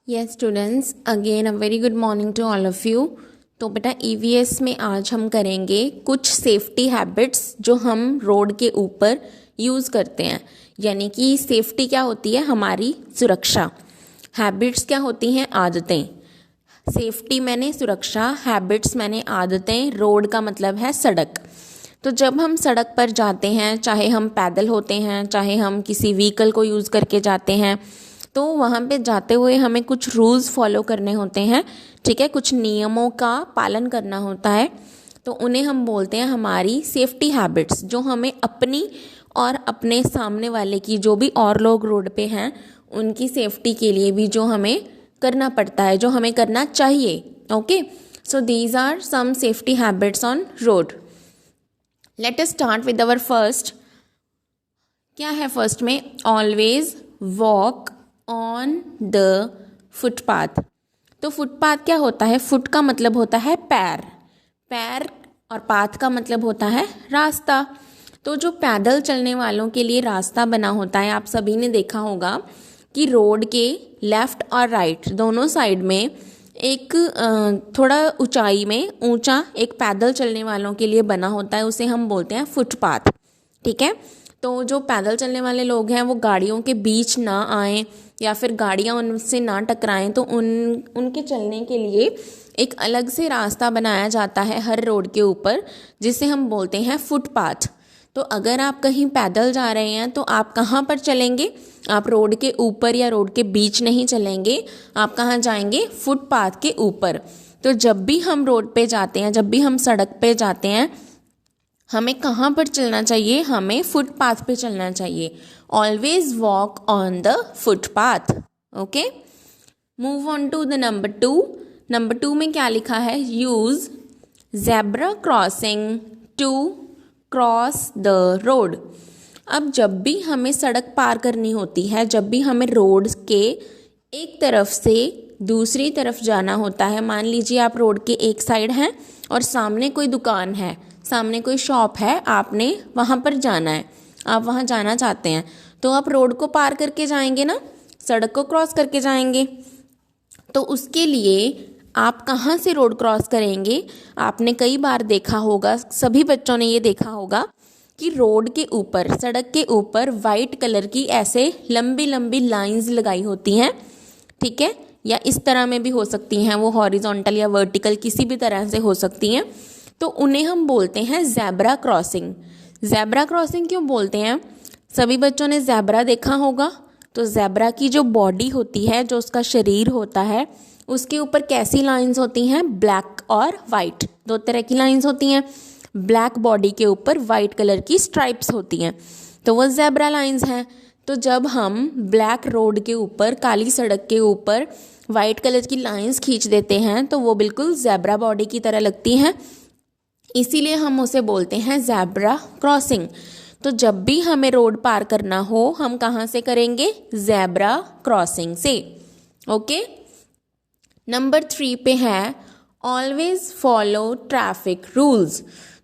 Yes students, again a very good morning to all of you. तो बेटा EVS में आज हम करेंगे कुछ सेफ्टी हैबिट्स जो हम रोड के ऊपर यूज़ करते हैं। यानी कि सेफ्टी क्या होती है? हमारी सुरक्षा। हैबिट्स क्या होती हैं? आदतें। सेफ्टी मैंने सुरक्षा, हैबिट्स मैंने आदतें, रोड का मतलब है सड़क। तो जब हम सड़क पर जाते हैं, चाहे हम पैदल होते हैं, चाहे हम किसी व्हीकल को यूज़ करके जाते हैं, तो वहाँ पे जाते हुए हमें कुछ रूल्स फॉलो करने होते हैं। ठीक है, कुछ नियमों का पालन करना होता है। तो उन्हें हम बोलते हैं हमारी सेफ्टी हैबिट्स, जो हमें अपनी और अपने सामने वाले की, जो भी और लोग रोड पे हैं, उनकी सेफ्टी के लिए भी जो हमें करना पड़ता है, जो हमें करना चाहिए। Okay, so these are some safety habits on road. Let us start with our first. क्या है फर्स्ट में? Always walk on the footpath. तो फुटपाथ क्या होता है? फुट का मतलब होता है पैर, पैर, और पाथ का मतलब होता है रास्ता। तो जो पैदल चलने वालों के लिए रास्ता बना होता है, आप सभी ने देखा होगा कि रोड के लेफ्ट और राइट दोनों साइड में एक थोड़ा ऊंचाई में ऊंचा एक पैदल चलने वालों के लिए बना होता है, उसे हम बोलते हैं फुटपाथ। ठीक है, तो जो पैदल चलने वाले लोग हैं वो गाड़ियों के बीच ना आएं या फिर गाड़ियां उनसे ना टकराएं, तो उनके चलने के लिए एक अलग से रास्ता बनाया जाता है हर रोड के ऊपर, जिसे हम बोलते हैं फुटपाथ। तो अगर आप कहीं पैदल जा रहे हैं तो आप कहाँ पर चलेंगे? आप रोड के ऊपर या रोड के बीच नहीं चलेंगे, आप कहाँ जाएंगे? फुटपाथ के ऊपर। तो जब भी हम रोड पे जाते हैं, जब भी हम सड़क पे जाते हैं, हमें कहाँ पर चलना चाहिए? हमें फुटपाथ पे चलना चाहिए। Always walk on the footpath. Okay, move on to the number 2। Number 2 में क्या लिखा है? Use zebra crossing to cross the road. अब जब भी हमें सड़क पार करनी होती है, जब भी हमें रोड के एक तरफ से दूसरी तरफ जाना होता है, मान लीजिए आप रोड के एक साइड हैं और सामने कोई दुकान है, सामने कोई शॉप है, आपने वहाँ पर जाना है, आप वहाँ जाना चाहते हैं, तो आप रोड को पार करके जाएंगे ना, सड़क को क्रॉस करके जाएंगे। तो उसके लिए आप कहाँ से रोड क्रॉस करेंगे? आपने कई बार देखा होगा, सभी बच्चों ने ये देखा होगा कि रोड के ऊपर, सड़क के ऊपर वाइट कलर की ऐसे लंबी लंबी लाइंस लगाई होती हैं। ठीक है, या इस तरह में भी हो सकती हैं, वो हॉरिजॉन्टल या वर्टिकल किसी भी तरह से हो सकती हैं। तो उन्हें हम बोलते हैं ज़ेब्रा क्रॉसिंग। ज़ेब्रा क्रॉसिंग क्यों बोलते हैं? सभी बच्चों ने ज़ेब्रा देखा होगा। तो ज़ेब्रा की जो बॉडी होती है, जो उसका शरीर होता है, उसके ऊपर कैसी लाइंस होती हैं? ब्लैक और वाइट, दो तरह की लाइंस होती हैं। ब्लैक बॉडी के ऊपर वाइट कलर की स्ट्राइप्स होती हैं, तो वो ज़ेब्रा लाइंस हैं। तो जब हम ब्लैक रोड के ऊपर, काली सड़क के ऊपर वाइट कलर की लाइंस खींच देते हैं, तो वो बिल्कुल ज़ेब्रा बॉडी की तरह लगती हैं, इसीलिए हम उसे बोलते हैं ज़ेब्रा क्रॉसिंग। तो जब भी हमें रोड पार करना हो, हम कहाँ से करेंगे? ज़ेब्रा क्रॉसिंग से। ओके, नंबर 3 पे है ऑलवेज फॉलो ट्रैफिक रूल्स।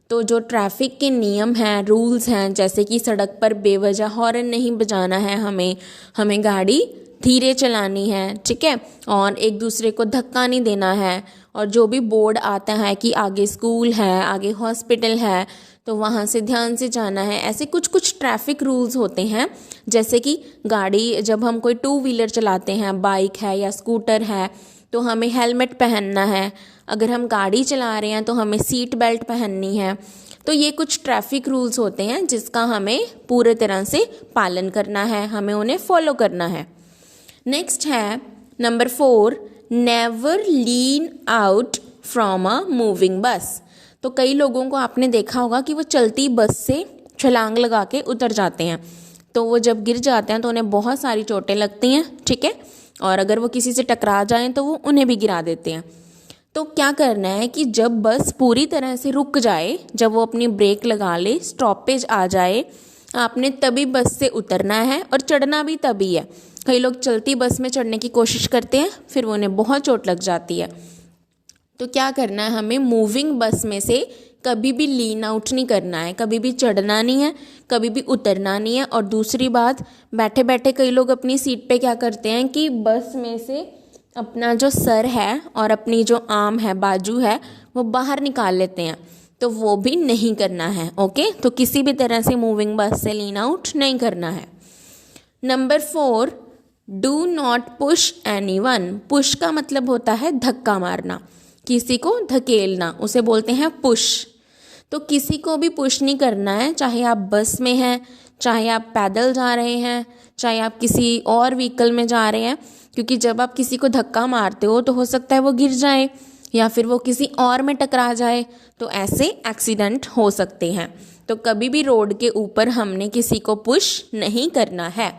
तो जो ट्रैफिक के नियम हैं, रूल्स हैं, जैसे कि सड़क पर बेवजह हॉर्न नहीं बजाना है, हमें गाड़ी धीरे चलानी है, ठीक है, और एक दूसरे को धक्का नहीं देना है, और जो भी बोर्ड आता है कि आगे स्कूल है, आगे हॉस्पिटल है, तो वहाँ से ध्यान से जाना है। ऐसे कुछ कुछ ट्रैफिक रूल्स होते हैं। जैसे कि गाड़ी, जब हम कोई 2 व्हीलर चलाते हैं, बाइक है या स्कूटर है, तो हमें हेलमेट पहनना है। अगर हम गाड़ी चला रहे हैं तो हमें सीट बेल्ट पहननी है। तो ये कुछ ट्रैफिक रूल्स होते हैं जिसका हमें पूरे तरह से पालन करना है, हमें उन्हें फॉलो करना है। नेक्स्ट है number 4, never lean out from a moving बस। तो कई लोगों को आपने देखा होगा कि वो चलती बस से छलांग लगा के उतर जाते हैं, तो वो जब गिर जाते हैं तो उन्हें बहुत सारी चोटें लगती हैं। ठीक है, और अगर वो किसी से टकरा जाएं तो वो उन्हें भी गिरा देते हैं। तो क्या करना है कि जब बस पूरी तरह से रुक जाए, जब वो अपनी ब्रेक लगा ले, स्टॉपेज आ जाए, आपने तभी बस से उतरना है, और चढ़ना भी तभी है। कई लोग चलती बस में चढ़ने की कोशिश करते हैं, फिर वो उन्हें बहुत चोट लग जाती है। तो क्या करना है? हमें मूविंग बस में से कभी भी लीन आउट नहीं करना है, कभी भी चढ़ना नहीं है, कभी भी उतरना नहीं है। और दूसरी बात, बैठे बैठे कई लोग अपनी सीट पे क्या करते हैं कि बस में से अपना जो सर है और अपनी जो आर्म है, बाजू है, वो बाहर निकाल लेते हैं, तो वो भी नहीं करना है। ओके, तो किसी भी तरह से मूविंग बस से लीन आउट नहीं करना है। Number 4, do not push anyone. Push का मतलब होता है धक्का मारना, किसी को धकेलना, उसे बोलते हैं पुश। तो किसी को भी पुश नहीं करना है, चाहे आप बस में हैं, चाहे आप पैदल जा रहे हैं, चाहे आप किसी और व्हीकल में जा रहे हैं, क्योंकि जब आप किसी को धक्का मारते हो तो हो सकता है वो गिर जाए या फिर वो किसी और में टकरा जाए, तो ऐसे एक्सीडेंट हो सकते हैं। तो कभी भी रोड के ऊपर हमने किसी को पुश नहीं करना है,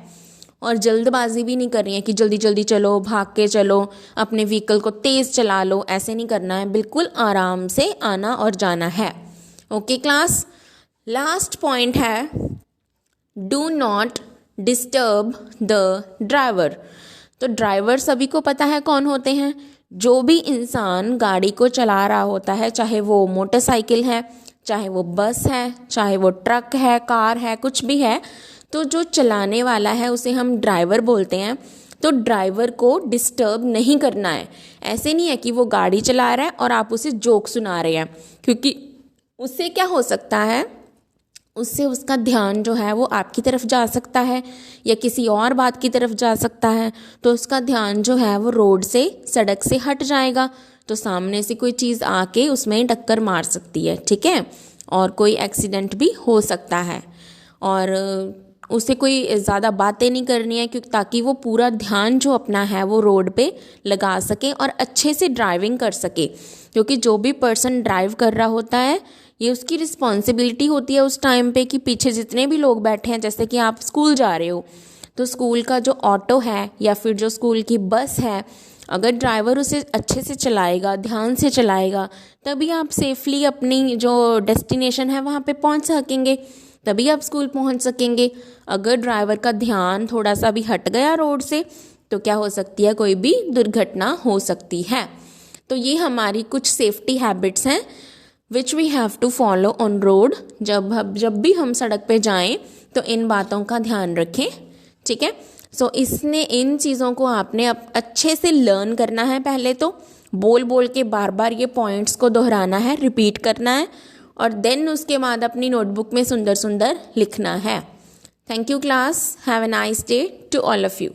और जल्दबाजी भी नहीं करनी है कि जल्दी जल्दी चलो, भाग के चलो, अपने व्हीकल को तेज़ चला लो, ऐसे नहीं करना है। बिल्कुल आराम से आना और जाना है। ओके क्लास, लास्ट पॉइंट है do not disturb the driver. तो ड्राइवर सभी को पता है कौन होते हैं। जो भी इंसान गाड़ी को चला रहा होता है, चाहे वो मोटरसाइकिल है, चाहे वो बस है, चाहे वो ट्रक है, कार है, कुछ भी है, तो जो चलाने वाला है उसे हम ड्राइवर बोलते हैं। तो ड्राइवर को डिस्टर्ब नहीं करना है। ऐसे नहीं है कि वो गाड़ी चला रहा है और आप उसे जोक सुना रहे हैं, क्योंकि उससे क्या हो सकता है, उससे उसका ध्यान जो है वो आपकी तरफ जा सकता है या किसी और बात की तरफ जा सकता है। तो उसका ध्यान जो है वो रोड से, सड़क से हट जाएगा, तो सामने से कोई चीज़ आके उसमें टक्कर मार सकती है, ठीक है, और कोई एक्सीडेंट भी हो सकता है। और उसे कोई ज़्यादा बातें नहीं करनी है, क्योंकि ताकि वो पूरा ध्यान जो अपना है वो रोड पे लगा सके और अच्छे से ड्राइविंग कर सके। क्योंकि जो भी पर्सन ड्राइव कर रहा होता है, ये उसकी रिस्पॉन्सिबिलिटी होती है उस टाइम पे कि पीछे जितने भी लोग बैठे हैं, जैसे कि आप स्कूल जा रहे हो, तो स्कूल का जो ऑटो है या फिर जो स्कूल की बस है, अगर ड्राइवर उसे अच्छे से चलाएगा, ध्यान से चलाएगा, तभी आप सेफली अपनी जो डेस्टिनेशन है वहाँ पे पहुँच सकेंगे, तभी आप स्कूल पहुँच सकेंगे। अगर ड्राइवर का ध्यान थोड़ा सा भी हट गया रोड से, तो क्या हो सकती है, कोई भी दुर्घटना हो सकती है। तो ये हमारी कुछ सेफ्टी हैबिट्स हैं which we have to follow on road. जब भी हम सड़क पे जाएं तो इन बातों का ध्यान रखें, ठीक है। सो इन चीज़ों को आपने अच्छे से लर्न करना है। पहले तो बोल बोल के बार बार ये पॉइंट्स को दोहराना है, रिपीट करना है, और देन उसके बाद अपनी नोटबुक में सुंदर सुंदर लिखना है। Thank you class, have a nice day to all of you.